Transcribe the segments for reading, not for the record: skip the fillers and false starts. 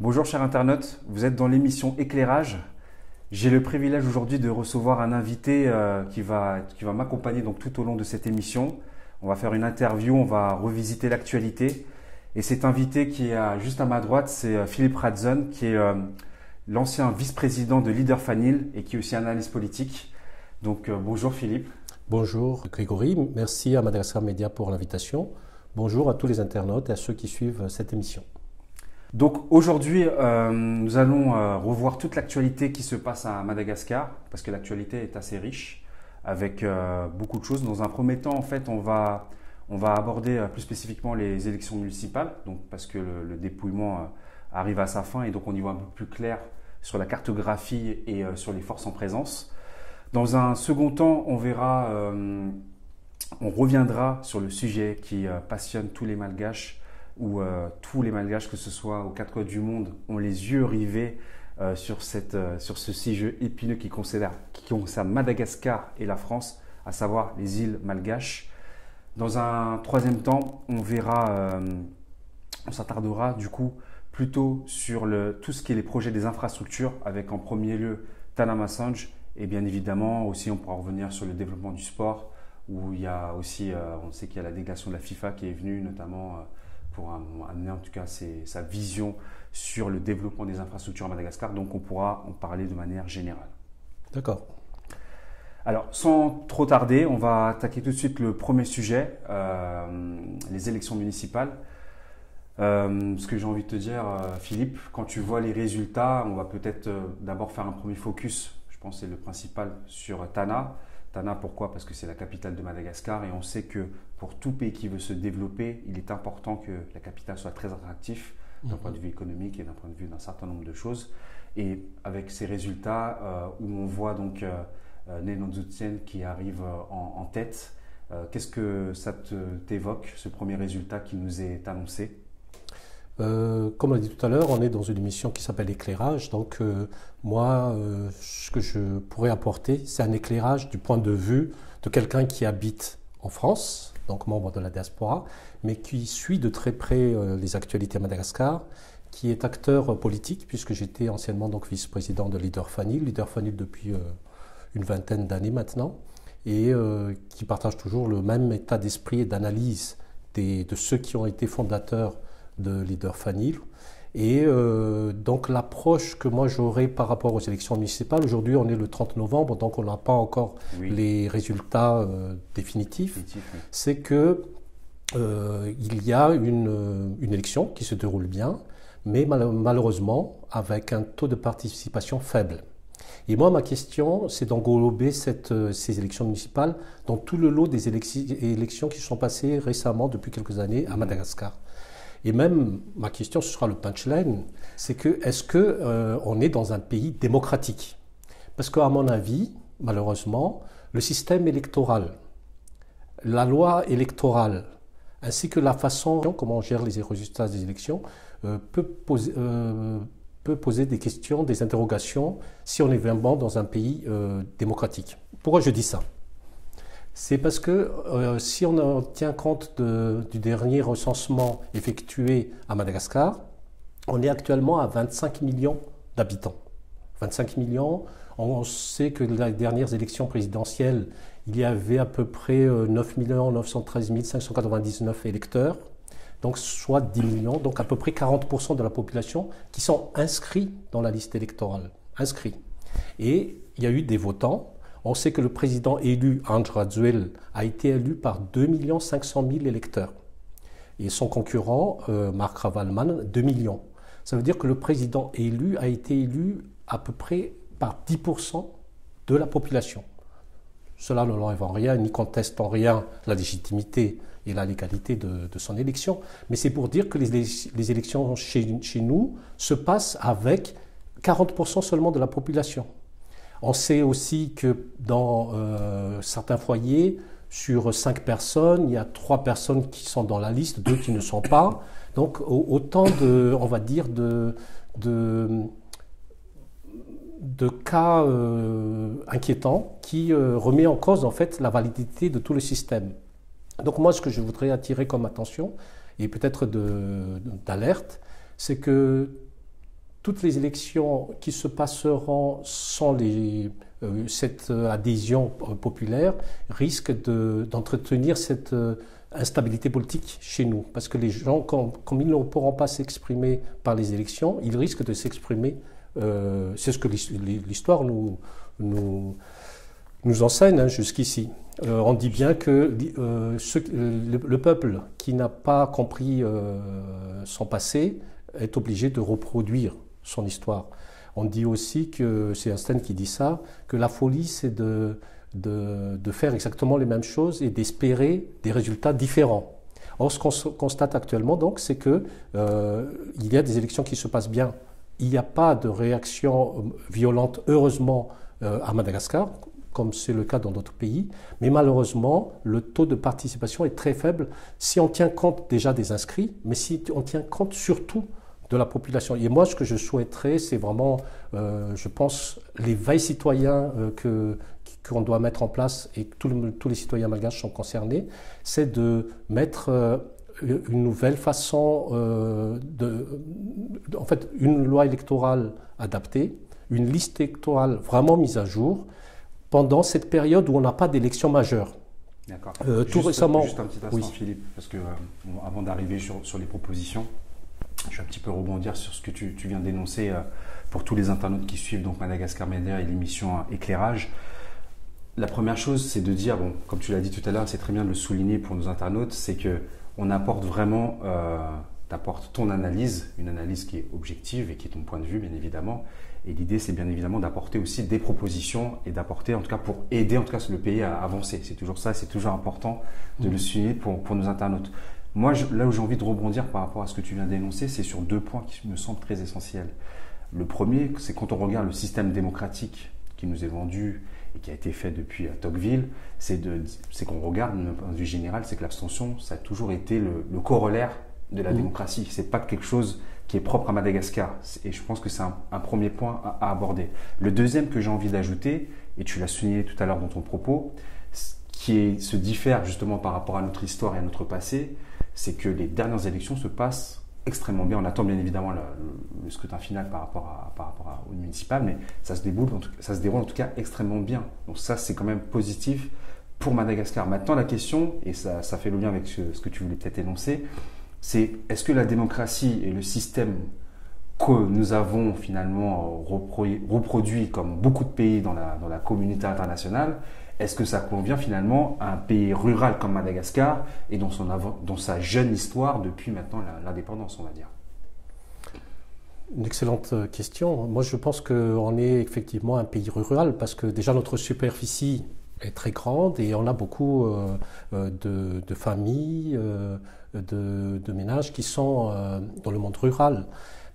Bonjour chers internautes, vous êtes dans l'émission Éclairage. J'ai le privilège aujourd'hui de recevoir un invité qui va m'accompagner donc tout au long de cette émission. On va faire une interview, on va revisiter l'actualité. Et cet invité qui est juste à ma droite, c'est Philippe Radzon, qui est l'ancien vice-président de Leader-Fanil et qui est aussi analyste politique. Donc bonjour Philippe. Bonjour Grégory, merci à Madagascar Média pour l'invitation. Bonjour à tous les internautes et à ceux qui suivent cette émission. Donc aujourd'hui, nous allons revoir toute l'actualité qui se passe à Madagascar, parce que l'actualité est assez riche, avec beaucoup de choses. Dans un premier temps, en fait, on va aborder plus spécifiquement les élections municipales, donc parce que le dépouillement arrive à sa fin et donc on y voit un peu plus clair sur la cartographie et sur les forces en présence. Dans un second temps, on reviendra sur le sujet qui passionne tous les Malgaches, où tous les Malgaches, que ce soit aux quatre coins du monde, ont les yeux rivés sur ce sujet épineux qui concerne Madagascar et la France, à savoir les îles Malgaches. Dans un troisième temps, on s'attardera du coup plutôt sur tout ce qui est les projets des infrastructures, avec en premier lieu Tana Massange, et bien évidemment aussi on pourra revenir sur le développement du sport, où il y a aussi, on sait qu'il y a la délégation de la FIFA qui est venue notamment pour amener en tout cas sa vision sur le développement des infrastructures à Madagascar. Donc on pourra en parler de manière générale. D'accord. Alors sans trop tarder, on va attaquer tout de suite le premier sujet, les élections municipales. Ce que j'ai envie de te dire, Philippe, quand tu vois les résultats, on va peut-être d'abord faire un premier focus, je pense que c'est le principal, sur Tana. Tana, pourquoi? Parce que c'est la capitale de Madagascar et on sait que pour tout pays qui veut se développer, il est important que la capitale soit très attractive d'un point de vue économique et d'un point de vue d'un certain nombre de choses. Et avec ces résultats où on voit donc Nenon Zoutien qui arrive en tête, qu'est-ce que ça t'évoque, ce premier résultat qui nous est annoncé? Comme on l'a dit tout à l'heure, on est dans une émission qui s'appelle Éclairage. Donc moi, ce que je pourrais apporter, c'est un éclairage du point de vue de quelqu'un qui habite en France, donc membre de la diaspora, mais qui suit de très près les actualités à Madagascar, qui est acteur politique, puisque j'étais anciennement donc vice-président de Leader-Fanil depuis une vingtaine d'années maintenant, et qui partage toujours le même état d'esprit et d'analyse de ceux qui ont été fondateurs de Leader-Fanil. Et donc l'approche que moi j'aurais par rapport aux élections municipales, aujourd'hui on est le 30 novembre, donc on n'a pas encore les résultats définitifs, c'est que il y a une élection qui se déroule bien, mais malheureusement avec un taux de participation faible. Et moi, ma question, c'est d'englober ces élections municipales dans tout le lot des élections qui se sont passées récemment, depuis quelques années, à Madagascar. Et même, ma question, ce sera le punchline, c'est que est-ce qu'on est dans un pays démocratique? Parce qu'à mon avis, malheureusement, le système électoral, la loi électorale, ainsi que la façon comment on gère les résultats des élections, peut poser des questions, des interrogations, si on est vraiment dans un pays démocratique. Pourquoi je dis ça? C'est parce que si on tient compte du dernier recensement effectué à Madagascar, on est actuellement à 25 millions d'habitants. 25 millions, on sait que les dernières élections présidentielles, il y avait à peu près 9 913 599 électeurs, donc soit 10 millions, donc à peu près 40% de la population qui sont inscrits dans la liste électorale. Inscrits. Et il y a eu des votants. On sait que le président élu, André Radzouel, a été élu par 2 500 000 électeurs. Et son concurrent, Marc Ravalman, 2 millions. Ça veut dire que le président élu a été élu à peu près par 10% de la population. Cela ne l'enlève en rien, ni conteste en rien la légitimité et la légalité de son élection. Mais c'est pour dire que les élections chez nous se passent avec 40% seulement de la population. On sait aussi que dans certains foyers, sur 5 personnes, il y a 3 personnes qui sont dans la liste, 2 qui ne sont pas. Donc autant on va dire, de cas inquiétants qui remet en cause en fait la validité de tout le système. Donc moi, ce que je voudrais attirer comme attention et peut-être d'alerte, c'est que toutes les élections qui se passeront sans cette adhésion populaire risquent d'entretenir cette instabilité politique chez nous. Parce que les gens, comme ils ne pourront pas s'exprimer par les élections, ils risquent de s'exprimer. C'est ce que l'histoire nous enseigne, hein, jusqu'ici. On dit bien que le peuple qui n'a pas compris son passé est obligé de reproduire son histoire. On dit aussi que, c'est Einstein qui dit ça, que la folie c'est de faire exactement les mêmes choses et d'espérer des résultats différents. Or, ce qu'on constate actuellement, donc, c'est que il y a des élections qui se passent bien. Il n'y a pas de réaction violente, heureusement, à Madagascar, comme c'est le cas dans d'autres pays. Mais malheureusement, le taux de participation est très faible si on tient compte déjà des inscrits, mais si on tient compte surtout de la population. Et moi, ce que je souhaiterais, c'est vraiment, je pense, l'éveil citoyen qu'on doit mettre en place, et que tous les citoyens malgaches sont concernés, c'est de mettre une nouvelle façon, en fait, une loi électorale adaptée, une liste électorale vraiment mise à jour, pendant cette période où on n'a pas d'élection majeure. D'accord. Tout récemment. Juste un petit instant, oui. Philippe, parce que avant d'arriver sur les propositions, je vais un petit peu rebondir sur ce que tu viens d'énoncer pour tous les internautes qui suivent donc Madagascar Media et l'émission Éclairage. La première chose, c'est de dire, bon, comme tu l'as dit tout à l'heure, c'est très bien de le souligner pour nos internautes, c'est que on apporte vraiment, t'apportes ton analyse, une analyse qui est objective et qui est ton point de vue, bien évidemment. Et l'idée, c'est bien évidemment d'apporter aussi des propositions et d'apporter, en tout cas, pour aider en tout cas le pays à avancer. C'est toujours ça, c'est toujours important de le souligner pour nos internautes. Moi, là où j'ai envie de rebondir par rapport à ce que tu viens d'énoncer, c'est sur deux points qui me semblent très essentiels. Le premier, c'est quand on regarde le système démocratique qui nous est vendu et qui a été fait depuis Tocqueville, c'est qu'on regarde, d'un point de vue général, c'est que l'abstention, ça a toujours été le corollaire de la démocratie. C'est pas quelque chose qui est propre à Madagascar. Et je pense que c'est un premier point à aborder. Le deuxième que j'ai envie d'ajouter, et tu l'as souligné tout à l'heure dans ton propos, qui se diffère justement par rapport à notre histoire et à notre passé, c'est que les dernières élections se passent extrêmement bien. On attend bien évidemment le scrutin final par rapport au municipal, mais ça se déroule en tout cas extrêmement bien. Donc ça, c'est quand même positif pour Madagascar. Maintenant, la question, et ça fait le lien avec ce que tu voulais peut-être énoncer, c'est est-ce que la démocratie et le système que nous avons finalement reproduit comme beaucoup de pays dans la communauté internationale, est-ce que ça convient finalement à un pays rural comme Madagascar et dans sa jeune histoire depuis maintenant l'indépendance, on va dire? Une excellente question. Moi, je pense qu'on est effectivement un pays rural parce que déjà notre superficie est très grande et on a beaucoup de familles, de ménages qui sont dans le monde rural.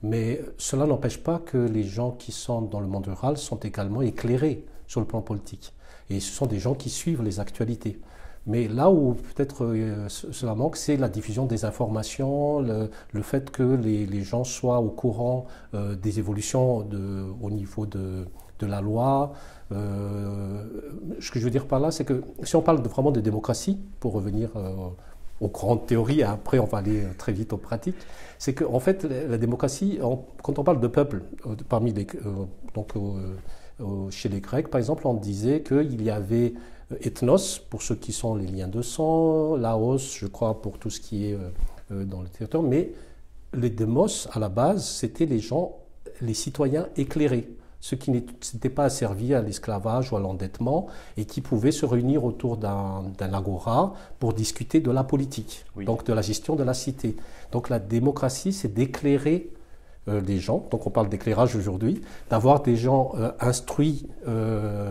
Mais cela n'empêche pas que les gens qui sont dans le monde rural sont également éclairés sur le plan politique. Et ce sont des gens qui suivent les actualités. Mais là où peut-être cela manque, c'est la diffusion des informations, le fait que les gens soient au courant des évolutions au niveau de la loi. Ce que je veux dire par là, c'est que si on parle vraiment de démocratie, pour revenir aux grandes théories, et après on va aller très vite aux pratiques, c'est qu'en fait la démocratie, quand on parle de peuple, chez les Grecs par exemple, on disait qu'il y avait ethnos pour ceux qui sont les liens de sang, laos je crois pour tout ce qui est dans le territoire, mais les démos à la base c'était les citoyens éclairés, ceux qui n'étaient pas asservis à l'esclavage ou à l'endettement et qui pouvaient se réunir autour d'un agora pour discuter de la politique, donc de la gestion de la cité. Donc la démocratie, c'est d'éclairer les gens, donc on parle d'éclairage aujourd'hui, d'avoir des gens instruits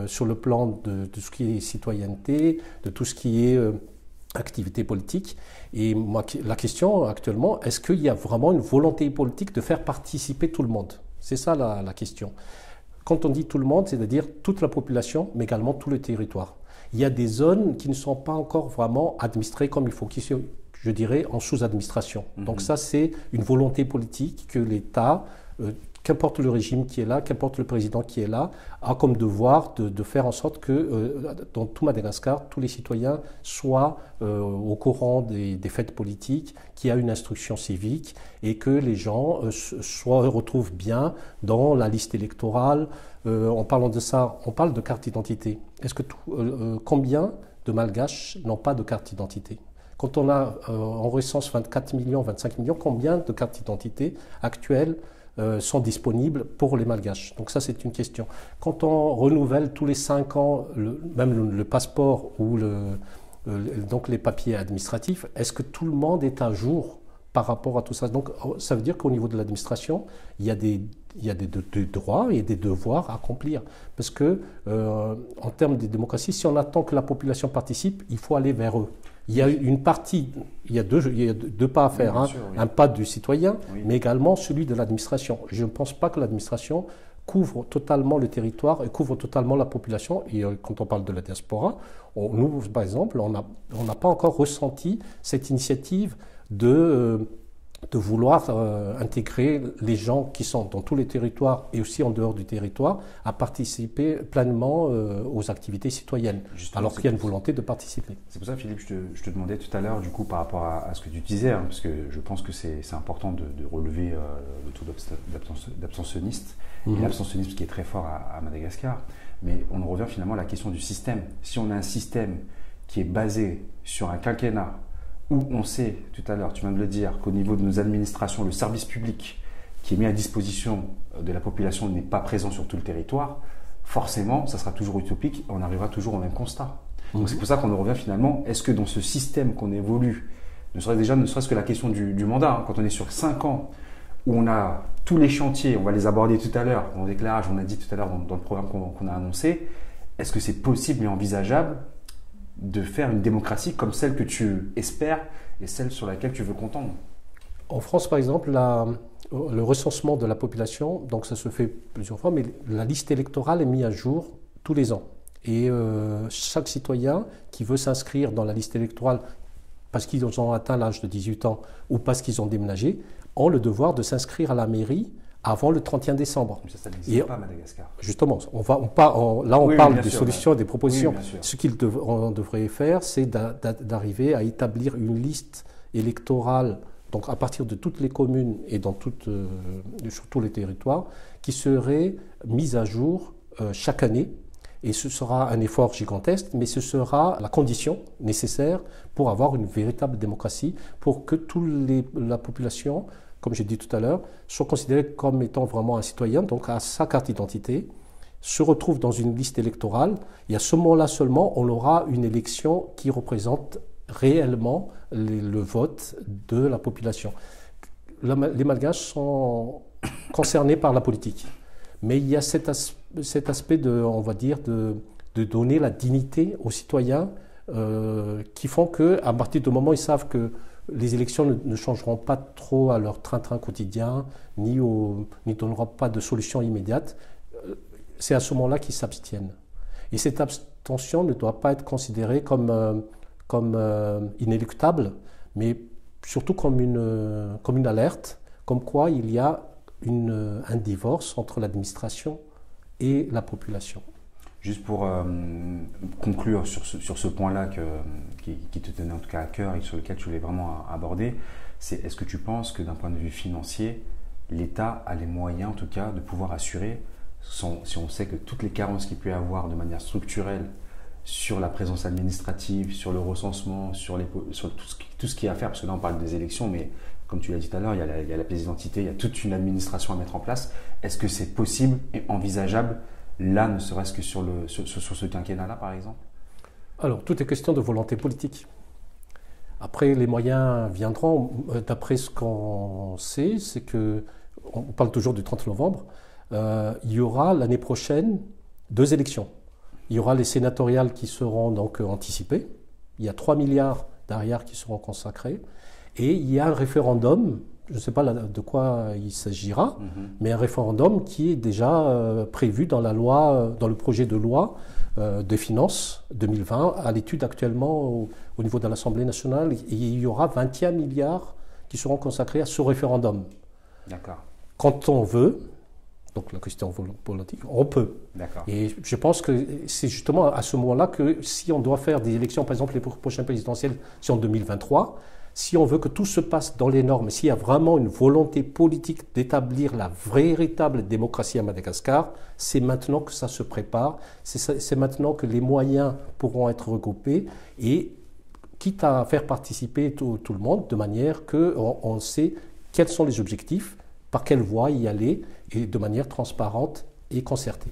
sur le plan de tout ce qui est citoyenneté, de tout ce qui est activité politique. Et moi, la question actuellement, est-ce qu'il y a vraiment une volonté politique de faire participer tout le monde? C'est ça la question. Quand on dit tout le monde, c'est-à-dire toute la population, mais également tout le territoire. Il y a des zones qui ne sont pas encore vraiment administrées comme il faut, qui sont, je dirais, en sous-administration. Donc ça, c'est une volonté politique que l'État qu'importe le régime qui est là, qu'importe le président qui est là, a comme devoir de faire en sorte que dans tout Madagascar, tous les citoyens soient au courant des faits politiques, qu'il y a une instruction civique et que les gens se retrouvent bien dans la liste électorale. En parlant de ça, on parle de carte d'identité. Est-ce que combien de Malgaches n'ont pas de carte d'identité? Quand on a en recense 24 millions, 25 millions, combien de cartes d'identité actuelles sont disponibles pour les Malgaches? Donc ça, c'est une question. Quand on renouvelle tous les 5 ans, même le passeport ou donc les papiers administratifs, est-ce que tout le monde est à jour par rapport à tout ça? Donc ça veut dire qu'au niveau de l'administration, il y a des droits et des devoirs à accomplir. Parce que en termes de démocratie, si on attend que la population participe, il faut aller vers eux. Il y a une partie, il y a deux pas à faire, oui, sûr, oui. Un pas du citoyen, oui, mais également celui de l'administration. Je ne pense pas que l'administration couvre totalement le territoire et couvre totalement la population. Et quand on parle de la diaspora, nous, par exemple, on n'a pas encore ressenti cette initiative de vouloir intégrer les gens qui sont dans tous les territoires et aussi en dehors du territoire à participer pleinement aux activités citoyennes, justement, alors qu'il y a une volonté de participer. C'est pour ça, Philippe, je te demandais tout à l'heure, du coup, par rapport à ce que tu disais, hein, parce que je pense que c'est important de relever le taux d'abstentionniste, et l'abstentionnisme qui est très fort à Madagascar. Mais on en revient finalement à la question du système. Si on a un système qui est basé sur un quinquennat, où on sait, tout à l'heure, tu viens de le dire, qu'au niveau de nos administrations, le service public qui est mis à disposition de la population n'est pas présent sur tout le territoire, forcément, ça sera toujours utopique et on arrivera toujours au même constat. Donc c'est pour ça qu'on en revient finalement, est-ce que dans ce système qu'on évolue, ne serait-ce que la question du mandat, hein, quand on est sur 5 ans, où on a tous les chantiers, on va les aborder tout à l'heure, dans l'éclairage, on a dit tout à l'heure dans le programme qu'on a annoncé, est-ce que c'est possible et envisageable de faire une démocratie comme celle que tu espères et celle sur laquelle tu veux contendre? En France, par exemple, le recensement de la population, donc ça se fait plusieurs fois, mais la liste électorale est mise à jour tous les ans. Et chaque citoyen qui veut s'inscrire dans la liste électorale parce qu'ils ont atteint l'âge de 18 ans ou parce qu'ils ont déménagé, ont le devoir de s'inscrire à la mairie avant le 31 décembre. Mais ça n'existe pas à Madagascar. Justement, on parle des solutions et des propositions. Oui, ce qu'on devrait faire, c'est d'arriver à établir une liste électorale, donc à partir de toutes les communes et sur tous les territoires, qui serait mise à jour chaque année. Et ce sera un effort gigantesque, mais ce sera la condition nécessaire pour avoir une véritable démocratie, pour que la population, comme j'ai dit tout à l'heure, soit considéré comme étant vraiment un citoyen, donc à sa carte d'identité, se retrouve dans une liste électorale, et à ce moment-là seulement, on aura une élection qui représente réellement le vote de la population. Les Malgaches sont concernés par la politique, mais il y a cet aspect on va dire, de donner la dignité aux citoyens qui font qu'à partir du moment où ils savent que les élections ne changeront pas trop à leur train-train quotidien, ni donneront pas de solution immédiate. C'est à ce moment-là qu'ils s'abstiennent. Et cette abstention ne doit pas être considérée comme inéluctable, mais surtout comme une alerte, comme quoi il y a un divorce entre l'administration et la population. Juste pour conclure sur ce point-là qui te tenait en tout cas à cœur et sur lequel tu voulais vraiment aborder, c'est est-ce que tu penses que d'un point de vue financier, l'État a les moyens en tout cas de pouvoir assurer, si on sait que toutes les carences qu'il peut y avoir de manière structurelle sur la présence administrative, sur le recensement, sur tout ce qu'il y a à faire, parce que là on parle des élections, mais comme tu l'as dit tout à l'heure, il y a la pièce d'identité, il y a toute une administration à mettre en place. Est-ce que c'est possible et envisageable là, ne serait-ce que sur ce quinquennat-là, par exemple? Alors, tout est question de volonté politique. Après, les moyens viendront. D'après ce qu'on sait, c'est que, on parle toujours du 30 novembre, il y aura l'année prochaine 2 élections. Il y aura les sénatoriales qui seront donc anticipées. Il y a 3 milliards derrière qui seront consacrés. Et il y a un référendum, je ne sais pas de quoi il s'agira, mais un référendum qui est déjà prévu dans la loi, dans le projet de loi des finances 2020, à l'étude actuellement au niveau de l'Assemblée nationale. Et il y aura 21 milliards qui seront consacrés à ce référendum. D'accord. quand on veut, donc la question politique, on peut. Et je pense que c'est justement à ce moment-là que si on doit faire des élections, par exemple les prochaines présidentielles, c'est en 2023, si on veut que tout se passe dans les normes, s'il y a vraiment une volonté politique d'établir la véritable démocratie à Madagascar, c'est maintenant que ça se prépare, c'est maintenant que les moyens pourront être regroupés et quitte à faire participer tout le monde de manière qu'on sait quels sont les objectifs, par quelle voie y aller et de manière transparente et concertée.